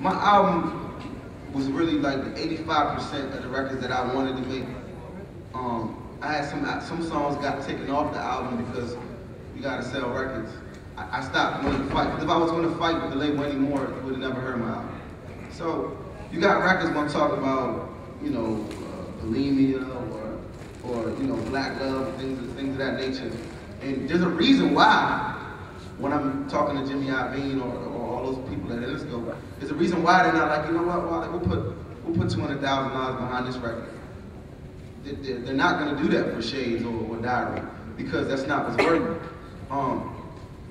My album was really like the 85% of the records that I wanted to make. I had some songs got taken off the album because you gotta sell records. I stopped wanting to fight. Because if I was gonna fight with the label anymore, you would have never heard my album. So you got records when I'm talking about, you know, bulimia or you know, black love, things of that nature. And there's a reason why, when I'm talking to Jimmy Iovine or all those people at Disco, there's a reason why they're not like, you know what, Wally, we'll put $200,000 behind this record. They're not going to do that for Shades or Diary, because that's not what's working.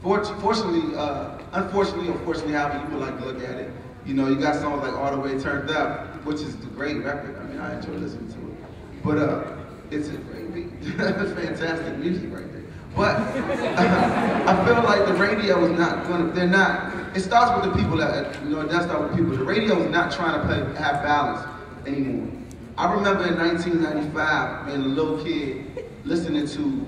Unfortunately, however you would like to look at it, you know, you got songs like All the Way Turned Up, which is a great record. I mean, I enjoy listening to it. But it's a great beat. It's fantastic music right there. But I feel like the radio is not going to, it starts with the people that, you know, it does start with people. The radio is not trying to have balance anymore. I remember in 1995 being a little kid listening to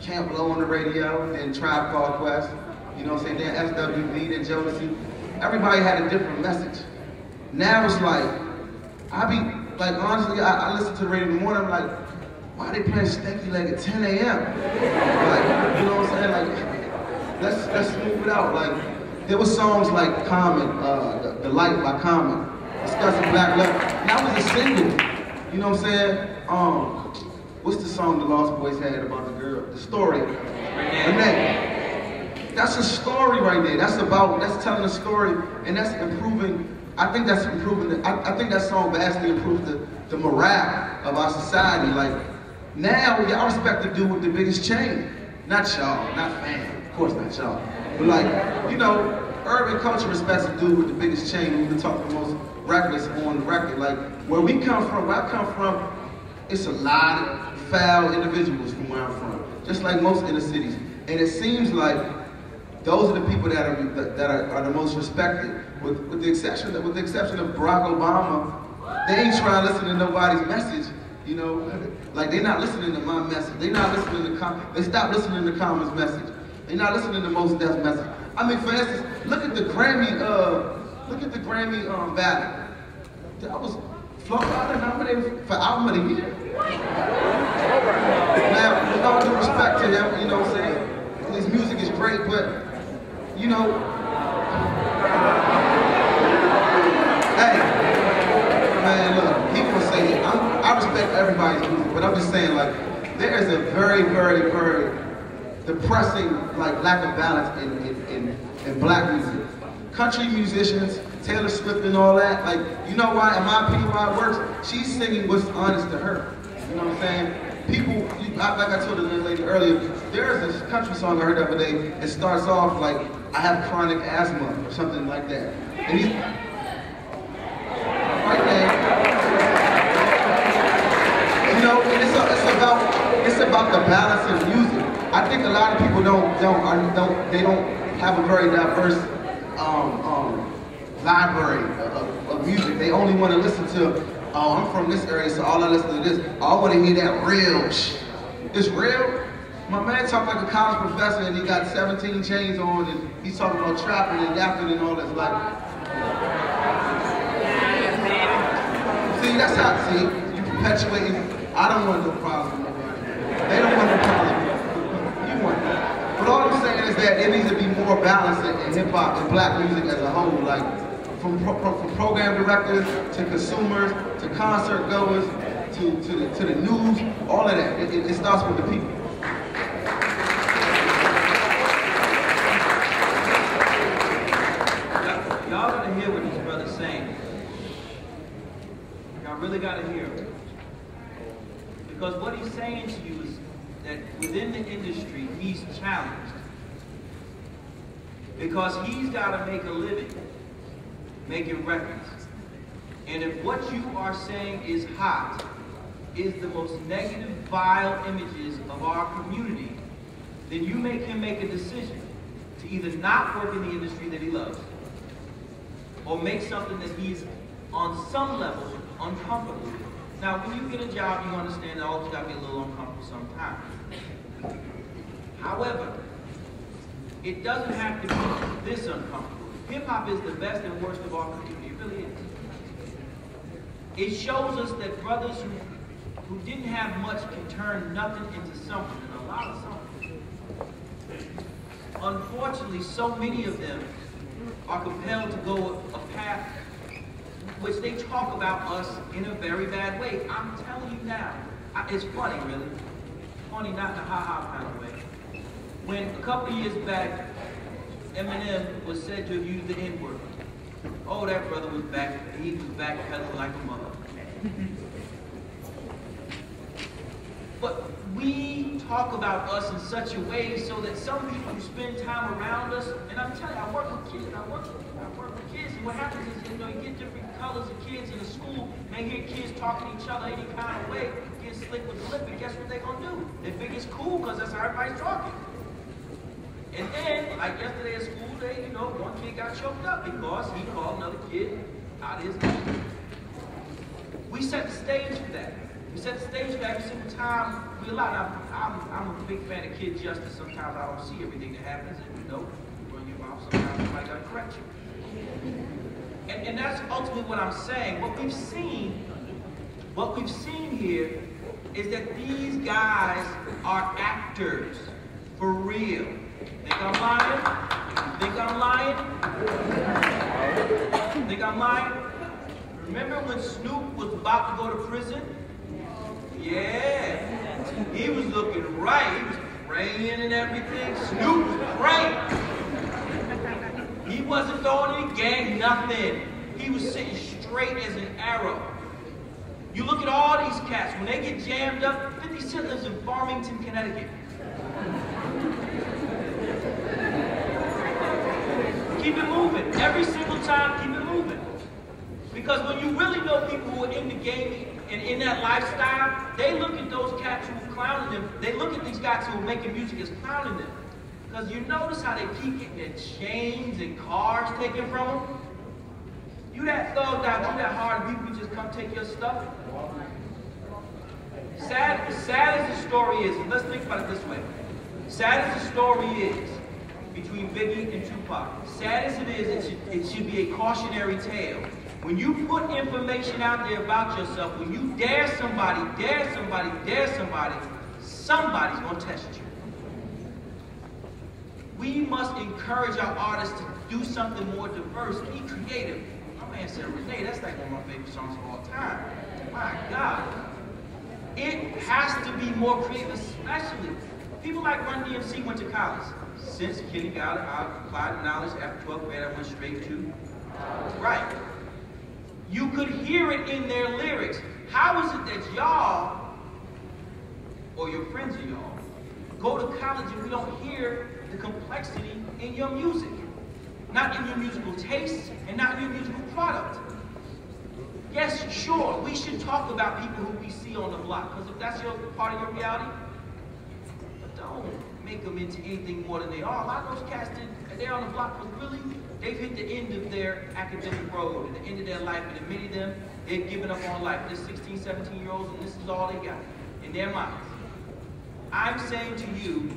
Camp Blow on the radio, then Tribe Called Quest, you know what I'm saying, then SWV, then Jodeci. Everybody had a different message. Now it's like, honestly, I listen to the radio in the morning, I'm like, why are they playing Stanky Leg at 10 a.m.? Like, you know what I'm saying? Like, let's move it out. Like, there were songs like Common, The Light by Common, discussing black love. And that was a single, you know what I'm saying? What's the song the Lost Boys had about the girl? The Story. Renee. That's a story right there. That's telling a story, and that's improving. I think that's improving. I think that song vastly improved the morale of our society. Like, now y'all respect the dude with the biggest chain. Not y'all, not fam, of course not y'all. But like, you know, urban culture respects the dude with the biggest chain who can talk the most reckless on the record. Like, where I come from, it's a lot of foul individuals from where I'm from, just like most inner cities. And it seems like those are the people that are the most respected, with the exception of Barack Obama. They ain't trying to listen to nobody's message, you know. Like, they're not listening to my message. They're not listening to they stopped listening to Common's message. They're not listening to Mos Def's message. I mean, for instance, look at the Grammy ballot. That was Flo Rida nominated for Album of the Year. Now, with all due respect to him, you know what I'm saying? His music is great, but, you know, hey, man, look, people say it. I respect everybody's music, but I'm just saying, like, there is a very, very, very depressing, like, lack of balance in black music. Country musicians, Taylor Swift and all that, like, you know why, in my opinion, why it works? She's singing what's honest to her. You know what I'm saying? People, like I told the lady earlier, there's this country song I heard the other day. It starts off like, I have chronic asthma, or something like that. And he's, right there. You know, and it's about the balance of music. I think a lot of people don't have a very diverse library of music. They only want to listen to, oh, I'm from this area, so all I listen to this. Oh, I want to hear that real shit. It's real? My man talking like a college professor and he got 17 chains on and he's talking about trapping and yapping and all this. Like, see, that's how, see, you perpetuating. I don't want no problem with nobody. They don't want no problem. You want that. But all I'm saying is that there needs to be more balance in hip-hop and black music as a whole. Like, from program directors to consumers to concert goers to the news, all of that. It starts with the people. Y'all gotta hear what this brother's saying. Y'all really gotta hear it. Because what he's saying to you is that within the industry, he's challenged. Because he's gotta make a living making records. And if what you are saying is hot, is the most negative, vile images of our community, then you make him make a decision to either not work in the industry that he loves, or make something that he's on some level uncomfortable with. Now, when you get a job, you understand that always gotta be a little uncomfortable sometimes. However, it doesn't have to be this uncomfortable. Hip-hop is the best and worst of our community. It really is. It shows us that brothers who didn't have much can turn nothing into something, and a lot of something. Unfortunately, so many of them are compelled to go a path which they talk about us in a very bad way. I'm telling you now, it's funny, really. Funny, not in a ha-ha kind of way. When a couple of years back, Eminem was said to have used the N-word. Oh, that brother was back, he was backpedaling like a mother. But we talk about us in such a way so that some people who spend time around us, and I'm telling you, I work with kids, I work with kids, and what happens is, you get different colors of kids in the school, and they hear kids talking to each other any kind of way, get slick with the lip, and guess what they're gonna do? They think it's cool because that's how everybody's talking. And then, like yesterday at school day, one kid got choked up because he called another kid out of his name. We set the stage for that. We set the stage for every single time we allow. Now, I'm a big fan of kid justice. Sometimes I don't see everything that happens, and you run your mouth. Sometimes somebody got to correct you. And that's ultimately what I'm saying. What we've seen here is that these guys are actors for real. Think I'm lying? Think I'm lying? Think I'm lying? Remember when Snoop was about to go to prison? Yeah. He was looking right. He was praying and everything. Snoop was praying. He wasn't throwing any gang, nothing. He was sitting straight as an arrow. You look at all these cats, when they get jammed up, 50 Cent lives in Farmington, Connecticut. Keep it moving. Every single time, keep it moving. Because when you really know people who are in the game and in that lifestyle, they look at those cats who are clowning them. They look at these guys who are making music as clowning them. Because you notice how they keep getting their chains and cars taken from them? You that thugged out, you that hard, people just come take your stuff. Sad as the story is, and let's think about it this way. Sad as the story is between Biggie and Tupac, sad as it is, it should be a cautionary tale. When you put information out there about yourself, when you dare somebody, somebody's going to test you. We must encourage our artists to do something more diverse, be creative. My man said, Renee, that's like one of my favorite songs of all time. My God. It has to be more creative, especially people like Run DMC went to college. Since kindergarten, I applied knowledge. After 12th grade, I went straight to right. You could hear it in their lyrics. How is it that y'all, or your friends of y'all, go to college and we don't hear the complexity in your music? Not in your musical taste and not in your musical product. Yes, sure, we should talk about people who we see on the block, because if that's your part of your reality, but don't make them into anything more than they are. A lot of those cats, they're on the block, but really, they've hit the end of their academic road and the end of their life, and many of them, they've given up on life. They're 16, 17-year-olds, and this is all they got in their minds. I'm saying to you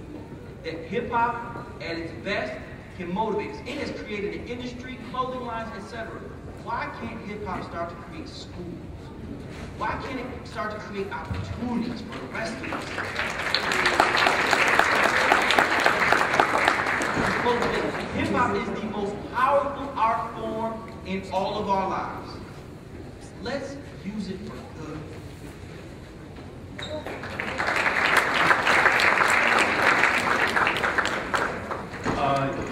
that hip-hop, at its best, can motivate us. It has created an industry, clothing lines, etc. Why can't hip-hop start to create schools? Why can't it start to create opportunities for the rest of us? Hip-hop is the most powerful art form in all of our lives. Let's use it for good.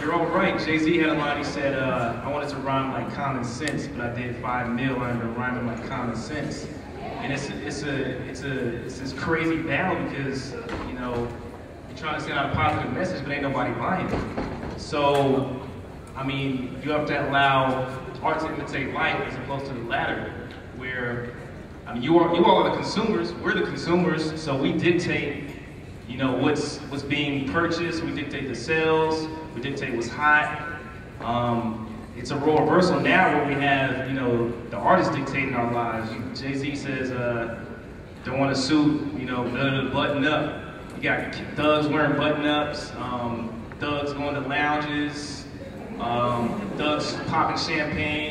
You're all right. Jay-Z had a line, he said, I wanted to rhyme like common sense, but I did 5 mil under rhyming like common sense. And it's this crazy battle because, you're trying to send out a positive message, but ain't nobody buying it. So, I mean, you have to allow art to imitate life as opposed to the latter, where, I mean, you all are the consumers, we're the consumers, so we dictate, what's being purchased, we dictate the sales, we dictate what's hot. It's a role reversal now where we have, the artists dictating our lives. Jay-Z says, don't want a suit, better button up. You got thugs wearing button-ups, thugs going to lounges, ducks popping champagne.